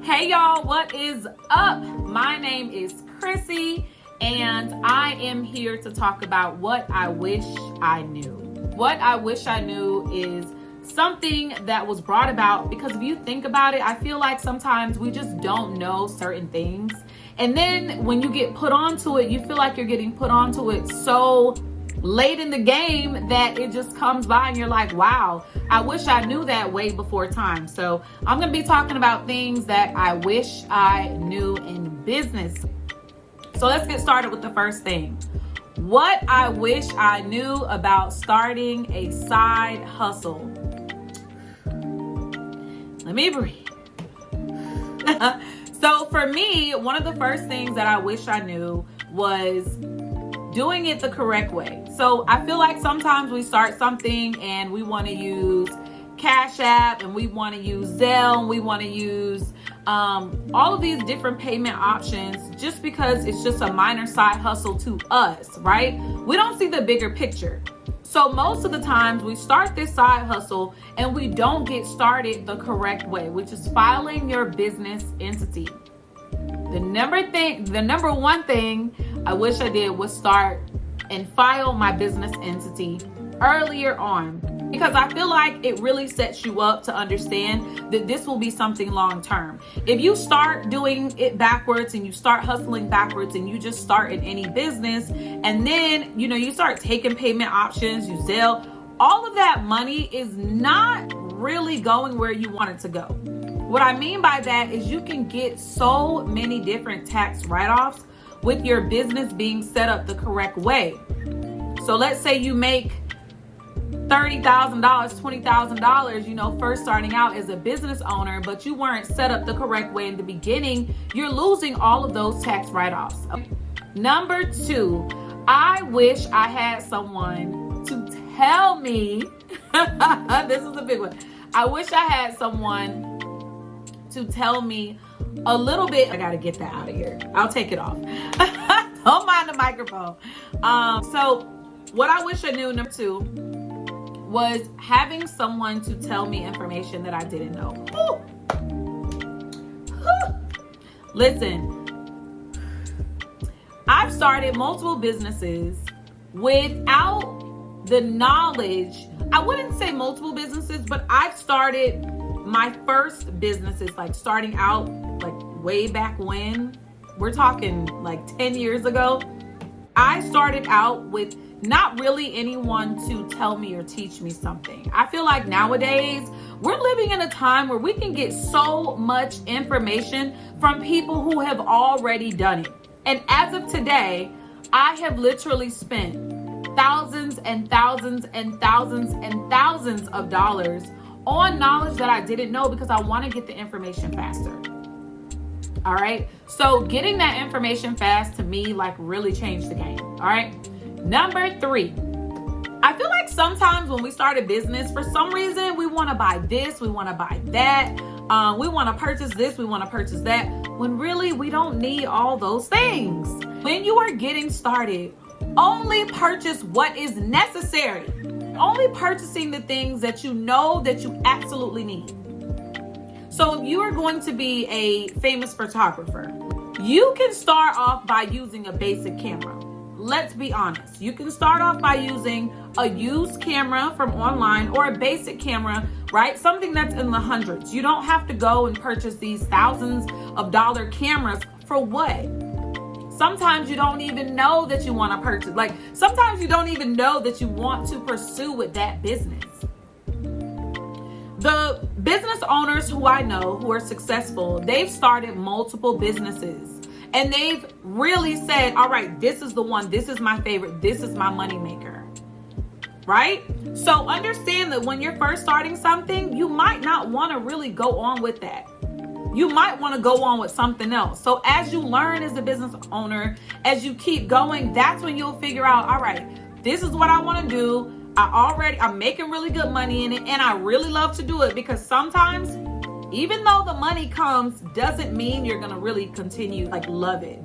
Hey y'all, what is up? My name is Crissy, and I am here to talk about what I wish I knew. What I wish I knew is something that was brought about because if you think about it, I feel like sometimes we just don't know certain things. And then when you get put onto it, you feel like you're getting put onto it so late in the game that it just comes by and you're like, wow, I wish I knew that way before time. So I'm going to be talking about things that I wish I knew in business. So let's get started with the first thing. What I wish I knew about starting a side hustle. Let me breathe. So for me, one of the first things that I wish I knew was doing it the correct way. So I feel like sometimes we start something and we want to use Cash App and we want to use Zelle and we want to use all of these different payment options just because it's just a minor side hustle to us, right? We don't see the bigger picture. So most of the times we start this side hustle and we don't get started the correct way, which is filing your business entity. The number one thing I wish I did was start and file my business entity earlier on, because I feel like it really sets you up to understand that this will be something long term. If you start doing it backwards and you start hustling backwards and you just start in any business and then, you start taking payment options, you Zelle, all of that money is not really going where you want it to go. What I mean by that is you can get so many different tax write-offs with your business being set up the correct way. So let's say you make $30,000, $20,000, first starting out as a business owner, but you weren't set up the correct way in the beginning, you're losing all of those tax write-offs. Number two, I wish I had someone to tell me, this is a big one. I wish I had someone to tell me a little bit. I gotta get that out of here. I'll take it off. Don't mind the microphone. So what I wish I knew, number two, was having someone to tell me information that I didn't know. Listen, I've started multiple businesses without the knowledge. I wouldn't say multiple businesses, but I've started my first businesses, like starting out like way back when, we're talking like 10 years ago. I started out with not really anyone to tell me or teach me something. I feel like nowadays we're living in a time where we can get so much information from people who have already done it. And as of today, I have literally spent thousands and thousands and thousands and thousands of dollars on knowledge that I didn't know because I want to get the information faster. All right. So getting that information fast to me really changed the game. All right. Number three, I feel like sometimes when we start a business, for some reason, we want to buy this, we want to buy that. We want to purchase this, we want to purchase that, when really we don't need all those things. When you are getting started, only purchase what is necessary. Only purchasing the things that you know that you absolutely need. So if you are going to be a famous photographer, you can start off by using a basic camera. Let's be honest. You can start off by using a used camera from online or a basic camera, right? Something that's in the hundreds. You don't have to go and purchase these thousands of dollar cameras for what? Sometimes you don't even know that you want to purchase. Sometimes you don't even know that you want to pursue with that business. The business owners who I know who are successful, they've started multiple businesses and they've really said, all right, this is the one, this is my favorite, this is my moneymaker, right? So understand that when you're first starting something, you might not want to really go on with that. You might want to go on with something else. So as you learn as a business owner, as you keep going, that's when you'll figure out, all right, this is what I want to do. I'm making really good money in it and I really love to do it, because sometimes even though the money comes doesn't mean you're going to really continue love it.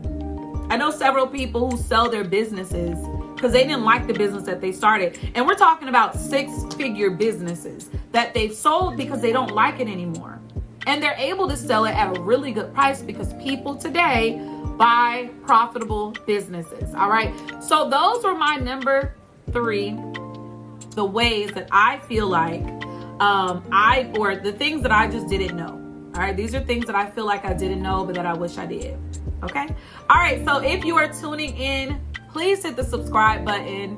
I know several people who sell their businesses because they didn't like the business that they started. And we're talking about 6-figure businesses that they've sold because they don't like it anymore. and they're able to sell it at a really good price because people today buy profitable businesses. All right. So those were my number 3, the ways that I feel like or the things that I just didn't know. All right. These are things that I feel like I didn't know, but that I wish I did. Okay. All right. So if you are tuning in, please hit the subscribe button.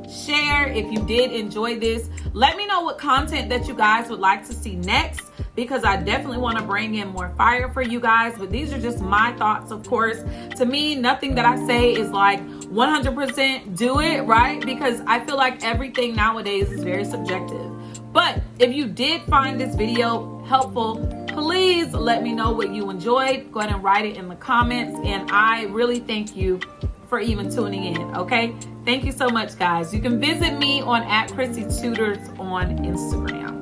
Share if you did enjoy this. Let me know what content that you guys would like to see next, because I definitely want to bring in more fire for you guys. But these are just my thoughts, of course. To me, nothing that I say is like 100% do it, right? Because I feel like everything nowadays is very subjective. But if you did find this video helpful, please let me know what you enjoyed. Go ahead and write it in the comments. And I really thank you for even tuning in, okay? Thank you so much, guys. You can visit me on @Crissytutors on Instagram.